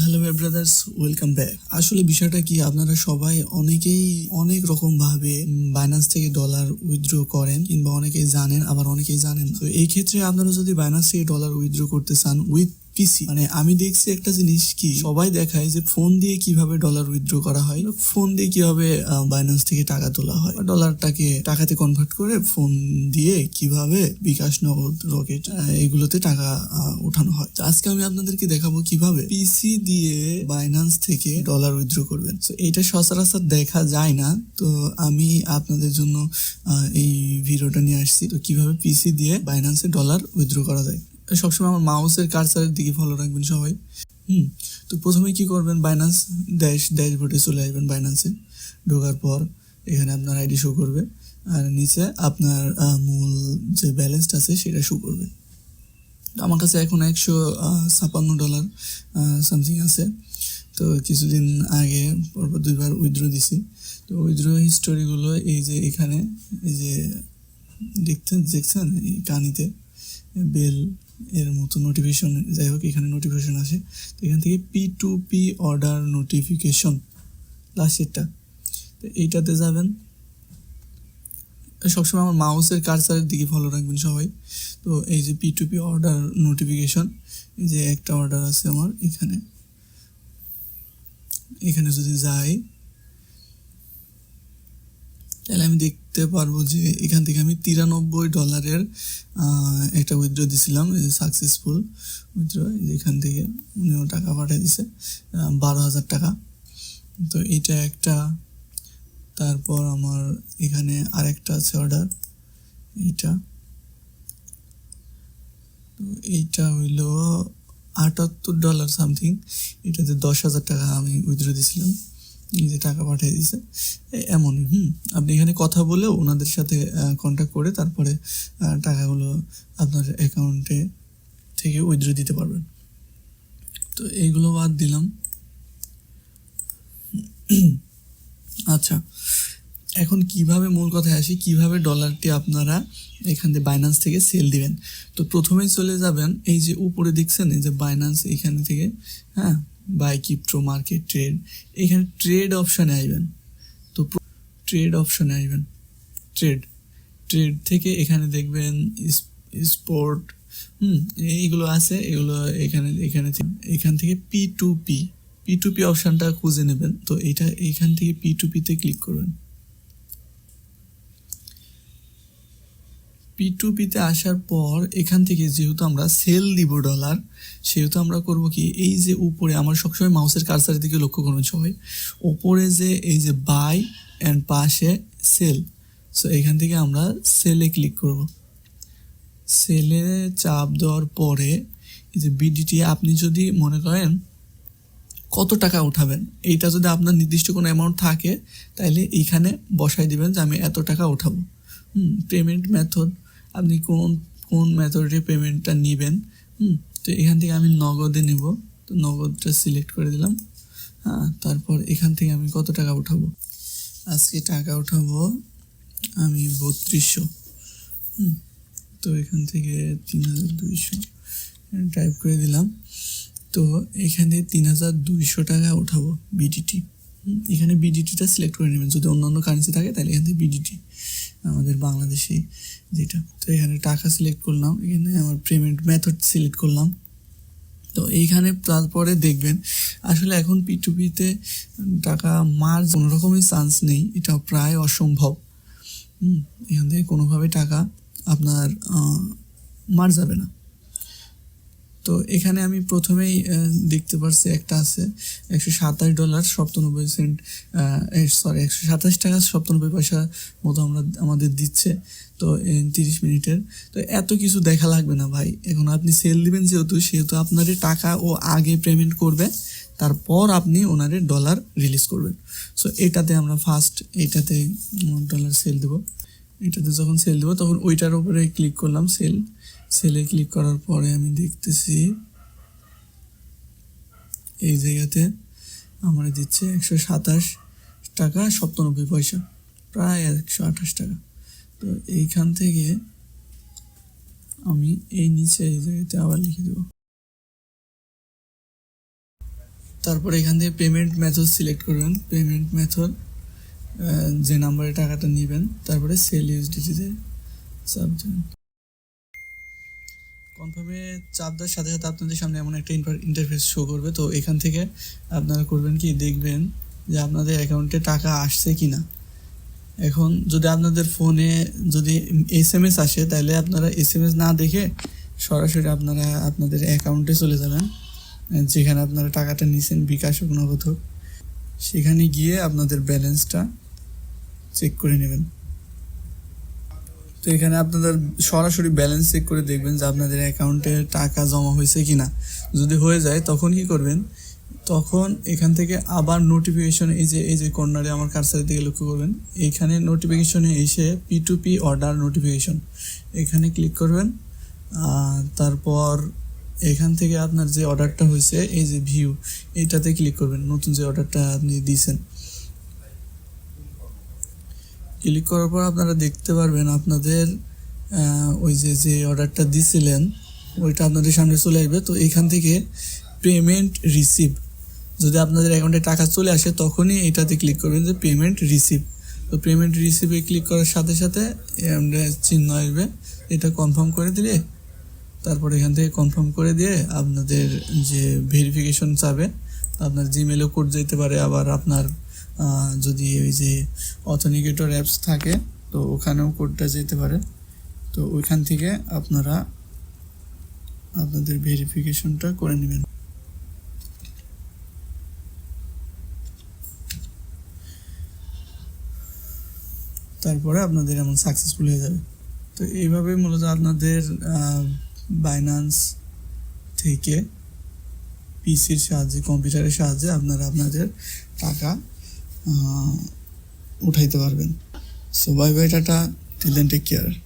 Hello my brothers, welcome back. আসলে বিষয়টা কি, আপনারা সবাই অনেকেই অনেক রকম ভাবে বাইন্যান্স থেকে ডলার উইথড্র করেন, কিংবা অনেকেই জানেন, আবার অনেকেই জানেন না। তো এই ক্ষেত্রে আপনারা যদি বাইন্যান্স থেকে ডলার উইথড্র করতে চান উইথ পিসি, মানে আমি দেখছি একটা জিনিস কি, সবাই দেখায় যে ফোন দিয়ে কিভাবে ডলার উইথড্র করা হয়, ফোন দিয়ে কিভাবে বাইন্যান্স থেকে টাকা তোলা হয়, ডলারটাকে টাকাতে কনভার্ট করে ফোন দিয়ে কিভাবে বিকাশ, নগদ, রকেট এগুলোতে টাকা উঠানো হয়। তো আজকে আমি আপনাদেরকে দেখাবো কিভাবে পিসি দিয়ে বাইন্যান্স থেকে ডলার উইথড্র করবেন। তো এটা সচরাচর দেখা যায় না, তো আমি আপনাদের জন্য এই ভিডিওটা নিয়ে আসছি। তো কিভাবে পিসি দিয়ে বাইন্যান্সে ডলার উইথড্র করা যায়। সবসময় আমার মাউসের কার্সারের দিকে ফলো রাখবেন সবাই। তো প্রথমে কি করবেন, বাইন্যান্স ড্যাশবোর্ডে চলে আসবেন। বাইন্যান্সে ঢোকার পর এখানে আপনার আইডি শো করবে, আর নিচে আপনার মূল যে ব্যালেন্সটা আছে সেটা শো করবে। আমার কাছে এখন $156 সামথিং আছে। তো কিছুদিন আগে পরপর 2বার উইথড্র দিছি। তো উইথড্র হিস্টোরিগুলো এই যে এখানে, এই যে দেখছেন এই কানিতে বেল এর মতো নোটিফিকেশন, যাই হোক এখানে নোটিফিকেশন আসে। তো এখান থেকে P2P অর্ডার নোটিফিকেশন লাস্টেরটা, তো এইটাতে যাবেন। সবসময় আমার মাউসের কার্সারের দিকে ফলো রাখবেন সবাই। তো এই যে P2P অর্ডার নোটিফিকেশন, এই যে একটা অর্ডার আছে আমার এখানে। এখানে যদি যাই তাহলে আমি দেখতে পারবো যে এখান থেকে আমি $93 একটা উইথড্র দিছিলাম, সাকসেসফুল উইথড্র। এখান থেকে উনিও টাকা পাঠিয়ে দিছে 12,000 টাকা। তো এইটা একটা। তারপর আমার এখানে আরেকটা আছে অর্ডার, এইটা। তো এইটা হইলো $78 সামথিং। এটাতে 10,000 টাকা আমি উইথড্র দিছিলাম, এই যে টাকা পাঠিয়ে দিছে। এমনই আপনি এখানে কথা বলেও ওনাদের সাথে কন্ট্যাক্ট করে তারপরে টাকাগুলো আপনার অ্যাকাউন্টে থেকে উইথড্র দিতে পারবেন। তো এইগুলো বাদ দিলাম। আচ্ছা, এখন কিভাবে মূল কথায় আসি, কিভাবে ডলারটি আপনারা এখান থেকে বাইন্যান্স থেকে সেল দিবেন। তো প্রথমেই চলে যাবেন, এই যে উপরে দেখছেন এই যে বাইন্যান্স, এখান থেকে বাই ক্রিপ্টো মার্কেট ট্রেড, এখানে ট্রেড অপশানে আসবেন। তো ট্রেড অপশানে আসবেন, ট্রেড থেকে এখানে দেখবেন স্পোর্ট, এইগুলো আছে, এগুলো এখান থেকে P2P অপশানটা খুঁজে নেবেন। তো এখান থেকে P2P-তে ক্লিক করবেন। P2P-তে আসার পর এখান থেকে যেহেতু আমরা সেল দিব ডলার, সেহেতু আমরা করব কি, এই যে উপরে আমার সবসময় মাউসের কার্সারের দিকে লক্ষ্য করবেন সবাই, উপরে যে এই যে বাই অ্যান্ড পাশে সেল। সো এখান থেকে আমরা সেলে ক্লিক করব। সেলে চাপ দেওয়ার পরে এই যে বিডিটি, আপনি যদি মনে করেন কত টাকা উঠাবেন, এইটা যদি আপনার নির্দিষ্ট কোনো অ্যামাউন্ট থাকে তাহলে এইখানে বসাই দিবেন যে আমি এত টাকা উঠাবো। পেমেন্ট মেথড, আপনি কোন মেথডে পেমেন্টটা নেবেন। তো এখান থেকে আমি নগদে নেব, তো নগদটা সিলেক্ট করে দিলাম। তারপর এখান থেকে আমি কত টাকা উঠাবো, আজকে টাকা উঠাবো আমি 3200। তো এখান থেকে 3200 টাইপ করে দিলাম। তো এখানে 3200 টাকা উঠাবো বিডিটি। এখানে বিডিটিটা সিলেক্ট করে নেবেন, যদি অন্য কারেন্সি থাকে তাহলে এখান থেকে বিডিটি, আমাদের বাংলাদেশি যেটা। তো এখানে টাকা সিলেক্ট করলাম, এখানে আমার পেমেন্ট মেথড সিলেক্ট করলাম। তো এইখানে তারপরে দেখবেন আসলে এখন P2P-তে টাকা মার্জ কোনো রকমই চান্স নেই, এটা প্রায় অসম্ভব। এখান থেকে কোনোভাবে টাকা আপনার মার যাবে না। তো এখানে আমি প্রথমেই দেখতে পারছি একটা আছে $127.97, $127.97 মতো আমাদের দিচ্ছে। তো 30 মিনিটের। তো এত কিছু দেখা লাগবে না ভাই, এখন আপনি সেল দিবেন সেহেতু আপনাদের টাকা ও আগে পেমেন্ট করবে, তারপর আপনি ওনারে ডলার রিলিজ করবেন। সো এটাতে আমরা ফার্স্ট এইটাতে ডলার সেল দেবো। এটাতে যখন সেল দেবো তখন ওইটার উপরে ক্লিক করলাম, সেলে ক্লিক করার পরে আমি দেখতেছি এই জায়গাতে আমার দিচ্ছে $127.97, প্রায় 128 টাকা। তো এইখান থেকে আমি এই নিচে এই জায়গাতে আবার লিখে দেব তারপরে এখান থেকে পেমেন্ট মেথড সিলেক্ট করবেন, পেমেন্ট মেথড যে নাম্বারে টাকাটা নেবেন, তারপরে সেল ইউএসডিটিতে চাপ দেবেন। কনফার্মে চাপ দেওয়ার সাথে সাথে আপনাদের সামনে এমন একটা ইন্টারফেস শো করবে। তো এখান থেকে আপনারা করবেন কি, দেখবেন যে আপনাদের অ্যাকাউন্টে টাকা আসছে কি না। এখন যদি আপনাদের ফোনে যদি SMS আসে, তাহলে আপনারা SMS না দেখে সরাসরি আপনারা আপনাদের অ্যাকাউন্টে চলে যাবেন, যেখানে আপনারা টাকাটা নিছেন, বিকাশ হোক নগদ হোক। সেখানে গিয়ে আপনাদের ব্যালেন্সটা চেক করে নেবেন। তো এখানে আপনাদের সরাসরি ব্যালেন্স চেক করে দেখবেন যে আপনাদের অ্যাকাউন্টে টাকা জমা হয়েছে কি না। যদি হয়ে যায় তখন কি করবেন, তখন এখান থেকে আবার নোটিফিকেশন, এই যে কর্নারে আমার কার্সারের দিকে লক্ষ্য করবেন, এইখানে নোটিফিকেশনে এসে P2P অর্ডার নোটিফিকেশন, এখানে ক্লিক করবেন। তারপর এখান থেকে আপনার যে অর্ডারটা হয়েছে, এই যে ভিউ, এইটাতে ক্লিক করবেন, নতুন যে অর্ডারটা আপনি দিয়েছেন। ক্লিক করার পর আপনারা দেখতে পারবেন আপনাদের ওই যে অর্ডারটা দিছিলেন ওইটা আপনাদের সামনে চলে আসবে। তো এখান থেকে পেমেন্ট রিসিভ, যদি আপনাদের অ্যাকাউন্টে টাকা চলে আসে তখনই এটাতে ক্লিক করবেন যে পেমেন্ট রিসিভ। তো পেমেন্ট রিসিভে ক্লিক করার সাথে সাথে চিহ্ন আসবে, এটা কনফার্ম করে দিলে তারপর এখান থেকে কনফার্ম করে দিয়ে আপনাদের যে ভেরিফিকেশন চাবে, আপনার জিমেলও কোড যেতে পারে, আবার আপনার যদি ওই যে অথেন্টিকেটর অ্যাপস থাকে তো ওখানেও কোডটা যেতে পারে। তো ওইখান থেকে আপনারা আপনাদের ভেরিফিকেশনটা করে নেবেন। তারপরে আপনাদের এমন সাকসেসফুল হয়ে যাবে। তো এইভাবে মূলত আপনাদের বাইন্যান্স থেকে পিসির সাহায্যে, কম্পিউটারের সাহায্যে আপনারা আপনাদের টাকা উঠাইতে পারবেন। So bye bye, tata, till then take care.